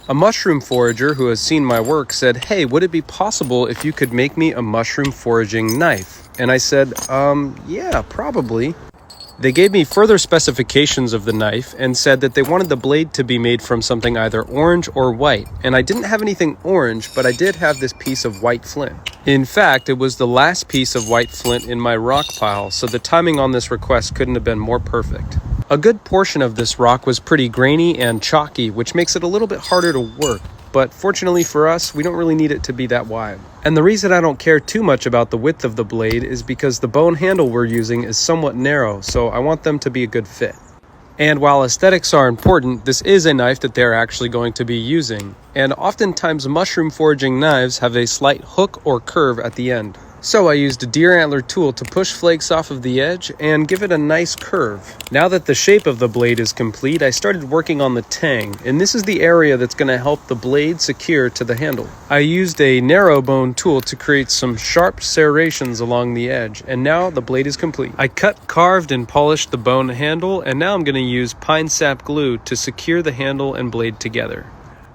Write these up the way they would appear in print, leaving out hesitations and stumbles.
A mushroom forager who has seen my work said, "Hey, would it be possible if you could make me a mushroom foraging knife?" And I said, yeah, probably. They gave me further specifications of the knife and said that they wanted the blade to be made from something either orange or white. And I didn't have anything orange, but I did have this piece of white flint. In fact, it was the last piece of white flint in my rock pile, so the timing on this request couldn't have been more perfect. A good portion of this rock was pretty grainy and chalky, which makes it a little bit harder to work. But fortunately for us, we don't really need it to be that wide. And the reason I don't care too much about the width of the blade is because the bone handle we're using is somewhat narrow, so I want them to be a good fit. And while aesthetics are important, this is a knife that they're actually going to be using. And oftentimes mushroom foraging knives have a slight hook or curve at the end. So I used a deer antler tool to push flakes off of the edge and give it a nice curve. Now that the shape of the blade is complete, I started working on the tang, and this is the area that's going to help the blade secure to the handle. I used a narrow bone tool to create some sharp serrations along the edge, and now the blade is complete. I cut, carved, and polished the bone handle, and now I'm going to use pine sap glue to secure the handle and blade together.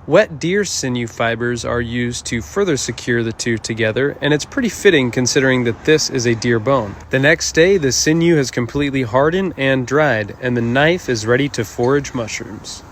Wet deer sinew fibers are used to further secure the two together, and it's pretty fitting considering that this is a deer bone. The next day, the sinew has completely hardened and dried, and the knife is ready to forage mushrooms.